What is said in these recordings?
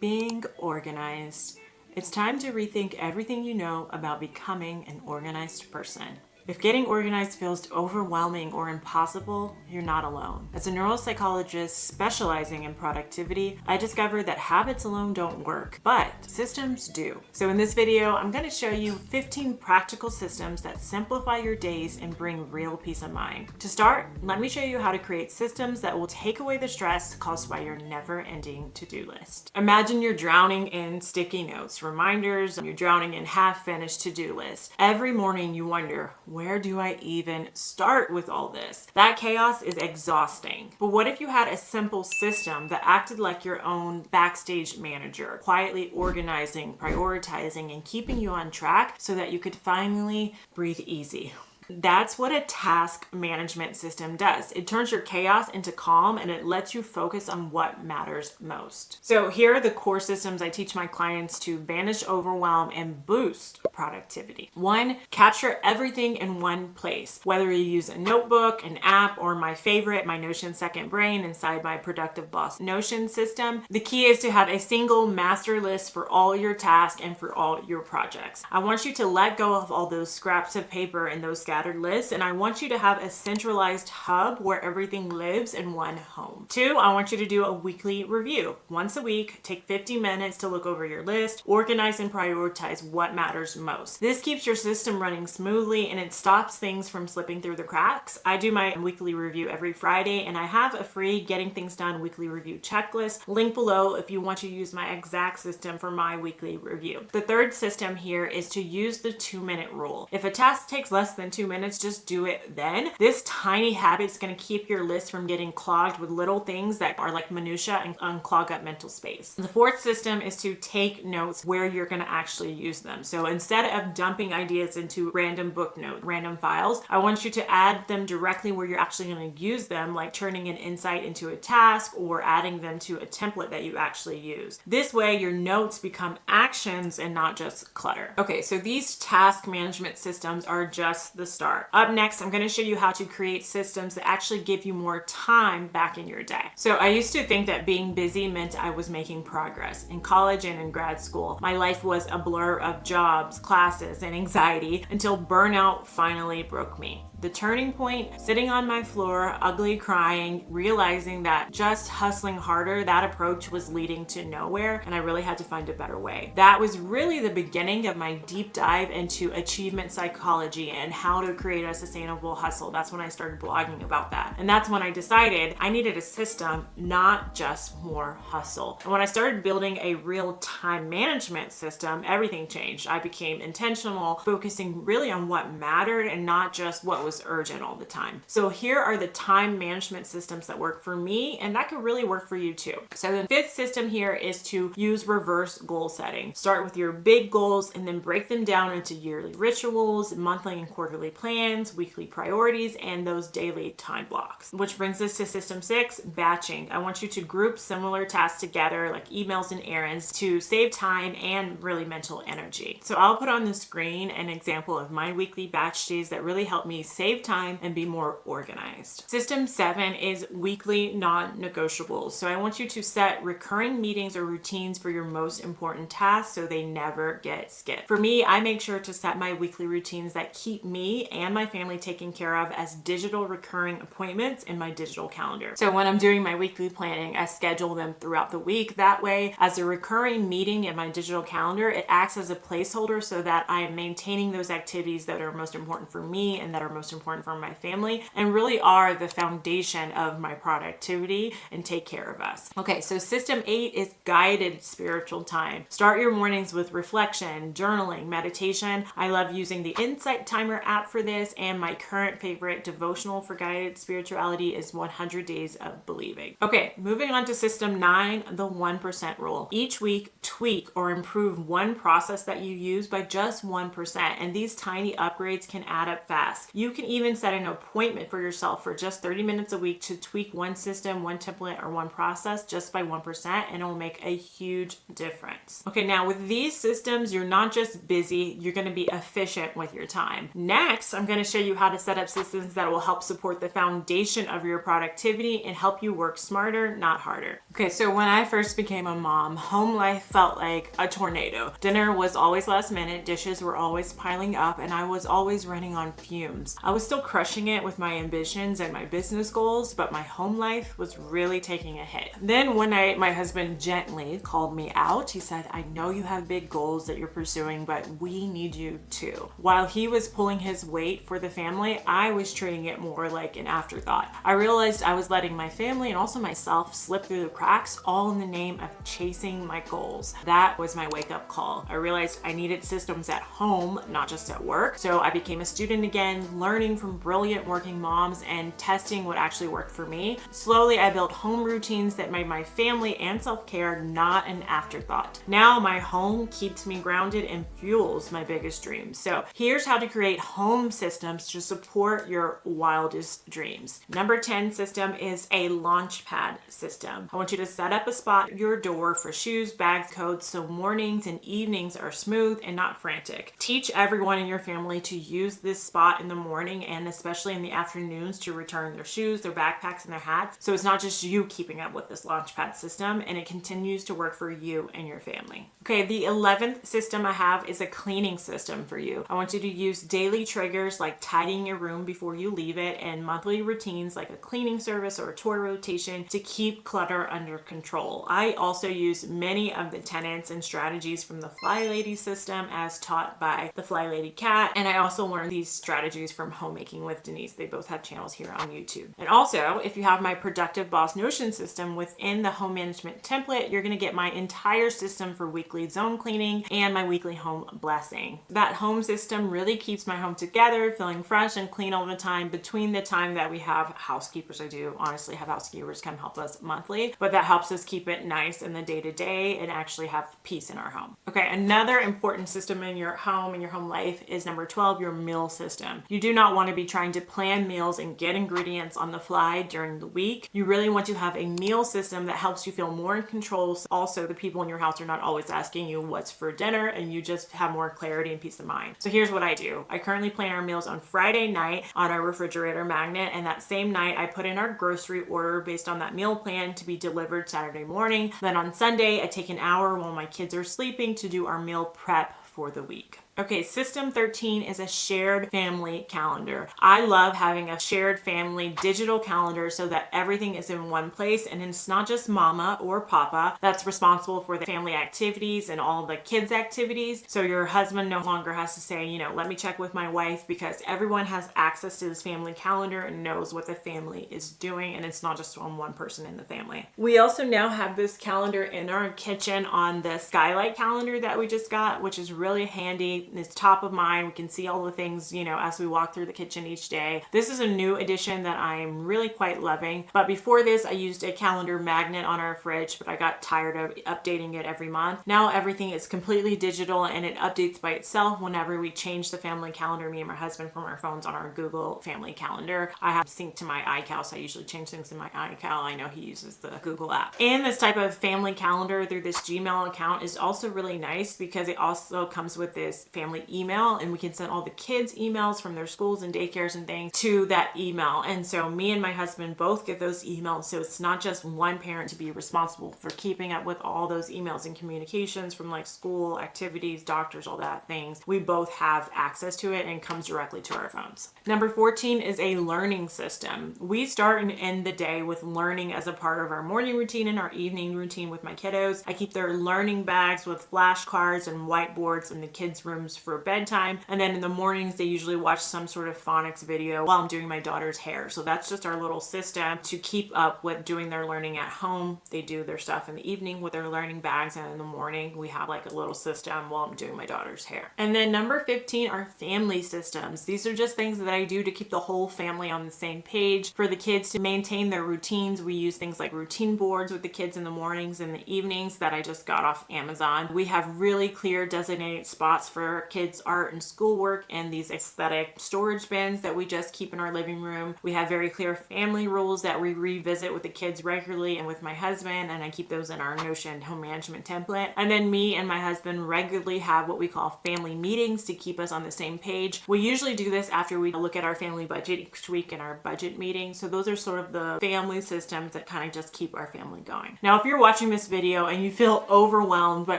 Being organized. It's time to rethink everything you know about becoming an organized person. If getting organized feels overwhelming or impossible, you're not alone. As a neuropsychologist specializing in productivity, I discovered that habits alone don't work, but systems do. So in this video, I'm going to show you 15 practical systems that simplify your days and bring real peace of mind. To start, let me show you how to create systems that will take away the stress caused by your never-ending to-do list. Imagine you're drowning in sticky notes, reminders, you're drowning in half-finished to-do lists. Every morning you wonder, where do I even start with all this? That chaos is exhausting. But what if you had a simple system that acted like your own backstage manager, quietly organizing, prioritizing, and keeping you on track so that you could finally breathe easy? That's what a task management system does. It turns your chaos into calm and it lets you focus on what matters most. So here are the core systems I teach my clients to banish overwhelm and boost productivity. 1, capture everything in one place. Whether you use a notebook, an app, or my favorite, my Notion Second Brain inside my Productive Boss Notion system, the key is to have a single master list for all your tasks and for all your projects. I want you to let go of all those scraps of paper and those scattered lists, and I want you to have a centralized hub where everything lives in one home. 2, I want you to do a weekly review. Once a week, take 50 minutes to look over your list, organize and prioritize what matters most. This keeps your system running smoothly and it stops things from slipping through the cracks. I do my weekly review every Friday and I have a free Getting Things Done weekly review checklist. Link below if you want to use my exact system for my weekly review. The third system here is to use the 2-minute rule. If a task takes less than 2 minutes, just do it then. This tiny habit is going to keep your list from getting clogged with little things that are like minutia and unclog up mental space. The fourth system is to take notes where you're going to actually use them. So instead of dumping ideas into random book notes, random files, I want you to add them directly where you're actually going to use them, like turning an insight into a task or adding them to a template that you actually use. This way your notes become actions and not just clutter. Okay, so these task management systems are just the start. Up next, I'm going to show you how to create systems that actually give you more time back in your day. So I used to think that being busy meant I was making progress. In college and in grad school, my life was a blur of jobs, classes, and anxiety until burnout finally broke me. The turning point, sitting on my floor, ugly crying, realizing that just hustling harder, that approach was leading to nowhere, and I really had to find a better way. That was really the beginning of my deep dive into achievement psychology and how to create a sustainable hustle. That's when I started blogging about that. And that's when I decided I needed a system, not just more hustle. And when I started building a real time management system, everything changed. I became intentional, focusing really on what mattered and not just what was urgent all the time. So here are the time management systems that work for me, and that could really work for you too. So the fifth system here is to use reverse goal setting. Start with your big goals and then break them down into yearly rituals, monthly and quarterly plans, weekly priorities, and those daily time blocks. Which brings us to system 6, batching. I want you to group similar tasks together like emails and errands to save time and really mental energy. So I'll put on the screen an example of my weekly batch days that really help me save time and be more organized. System 7 is weekly non-negotiables. So I want you to set recurring meetings or routines for your most important tasks so they never get skipped. For me, I make sure to set my weekly routines that keep me and my family taken care of as digital recurring appointments in my digital calendar. So when I'm doing my weekly planning, I schedule them throughout the week. That way, as a recurring meeting in my digital calendar, it acts as a placeholder so that I am maintaining those activities that are most important for me and that are most important for my family and really are the foundation of my productivity and take care of us. Okay, so system 8 is guided spiritual time. Start your mornings with reflection, journaling, meditation. I love using the Insight Timer app for this, and my current favorite devotional for guided spirituality is 100 Days of Believing. Okay, moving on to system 9, the 1% rule. Each week, tweak or improve one process that you use by just 1%, and these tiny upgrades can add up fast. You can even set an appointment for yourself for just 30 minutes a week to tweak one system, one template, or one process just by 1%, and it will make a huge difference. Okay, now with these systems, you're not just busy, you're going to be efficient with your time. Next, I'm going to show you how to set up systems that will help support the foundation of your productivity and help you work smarter, not harder. Okay, so when I first became a mom, home life felt like a tornado. Dinner was always last minute, dishes were always piling up, and I was always running on fumes. I was still crushing it with my ambitions and my business goals, but my home life was really taking a hit. Then one night, my husband gently called me out. He said, I know you have big goals that you're pursuing, but we need you too. While he was pulling his weight for the family, I was treating it more like an afterthought. I realized I was letting my family and also myself slip through the cracks, all in the name of chasing my goals. That was my wake-up call. I realized I needed systems at home, not just at work. So I became a student again, learning from brilliant working moms and testing what actually worked for me. Slowly, I built home routines that made my family and self-care not an afterthought. Now my home keeps me grounded and fuels my biggest dreams. So here's how to create home systems to support your wildest dreams. Number 10 system is a launch pad system. I want you to set up a spot at your door for shoes, bags, coats, so mornings and evenings are smooth and not frantic. Teach everyone in your family to use this spot in the morning and especially in the afternoons to return their shoes, their backpacks, and their hats. So it's not just you keeping up with this launch pad system, and it continues to work for you and your family. Okay, the 11th system I have is a cleaning system for you. I want you to use daily triggers like tidying your room before you leave it and monthly routines like a cleaning service or a toy rotation to keep clutter under control. I also use many of the tenets and strategies from the Fly Lady system as taught by the Fly Lady Cat, and I also learned these strategies from Homemaking with Denise. They both have channels here on YouTube. And also, if you have my Productive Boss Notion system within the home management template, you're going to get my entire system for weekly zone cleaning and my weekly home blessing. That home system really keeps my home together, feeling fresh and clean all the time between the time that we have housekeepers. I do honestly have housekeepers come help us monthly, but that helps us keep it nice in the day-to-day and actually have peace in our home. Okay, another important system in your home and your home life is number 12, your meal system. You do not want to be trying to plan meals and get ingredients on the fly during the week. You really want to have a meal system that helps you feel more in control. Also, the people in your house are not always asking you what's for dinner, and you just have more clarity and peace of mind. So here's what I do. I currently plan our meals on Friday night on our refrigerator magnet, and that same night I put in our grocery order based on that meal plan to be delivered Saturday morning. Then on Sunday, I take an hour while my kids are sleeping to do our meal prep for the week. Okay, system 13 is a shared family calendar. I love having a shared family digital calendar so that everything is in one place, and it's not just mama or papa that's responsible for the family activities and all the kids' activities. So your husband no longer has to say, let me check with my wife, because everyone has access to this family calendar and knows what the family is doing, and it's not just on one person in the family. We also now have this calendar in our kitchen on the skylight calendar that we just got, which is really handy. It's top of mind. We can see all the things, as we walk through the kitchen each day. This is a new addition that I'm really quite loving. But before this, I used a calendar magnet on our fridge, but I got tired of updating it every month. Now everything is completely digital and it updates by itself whenever we change the family calendar, me and my husband, from our phones on our Google family calendar. I have synced to my iCal, so I usually change things in my iCal. I know he uses the Google app. And this type of family calendar through this Gmail account is also really nice because it also comes with this family email, and we can send all the kids emails from their schools and daycares and things to that email. And so me and my husband both get those emails, so it's not just one parent to be responsible for keeping up with all those emails and communications from like school, activities, doctors, all that things. We both have access to it and it comes directly to our phones. Number 14 is a learning system. We start and end the day with learning as a part of our morning routine and our evening routine with my kiddos. I keep their learning bags with flashcards and whiteboards in the kids' rooms for bedtime, and then in the mornings they usually watch some sort of phonics video while I'm doing my daughter's hair. So that's just our little system to keep up with doing their learning at home. They do their stuff in the evening with their learning bags, and in the morning we have like a little system while I'm doing my daughter's hair. And then number 15 are family systems. These are just things that I do to keep the whole family on the same page. For the kids to maintain their routines, we use things like routine boards with the kids in the mornings and the evenings that I just got off Amazon. We have really clear designated spots for our kids' art and schoolwork in these aesthetic storage bins that we just keep in our living room. We have very clear family rules that we revisit with the kids regularly and with my husband, and I keep those in our Notion home management template. And then me and my husband regularly have what we call family meetings to keep us on the same page. We usually do this after we look at our family budget each week in our budget meeting. So those are sort of the family systems that kind of just keep our family going. Now, if you're watching this video and you feel overwhelmed by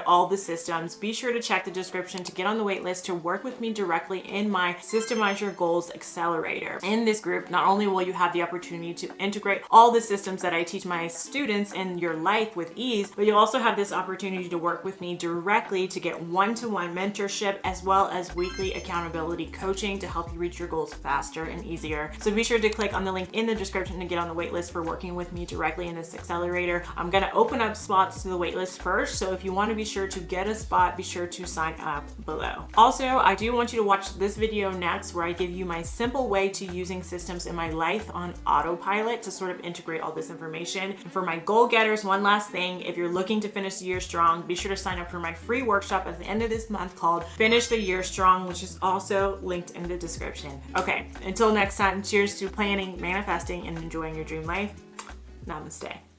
all the systems, be sure to check the description to get on the wait list to work with me directly in my Systemize Your Goals Accelerator. In this group, not only will you have the opportunity to integrate all the systems that I teach my students in your life with ease, but you'll also have this opportunity to work with me directly to get one-to-one mentorship as well as weekly accountability coaching to help you reach your goals faster and easier. So be sure to click on the link in the description to get on the wait list for working with me directly in this accelerator. I'm going to open up spots to the wait list first, so if you want to be sure to get a spot, be sure to sign up below. Also, I do want you to watch this video next where I give you my simple way to using systems in my life on autopilot to sort of integrate all this information. And for my goal getters, one last thing, if you're looking to finish the year strong, be sure to sign up for my free workshop at the end of this month called Finish the Year Strong, which is also linked in the description. Okay, until next time, cheers to planning, manifesting, and enjoying your dream life. Namaste.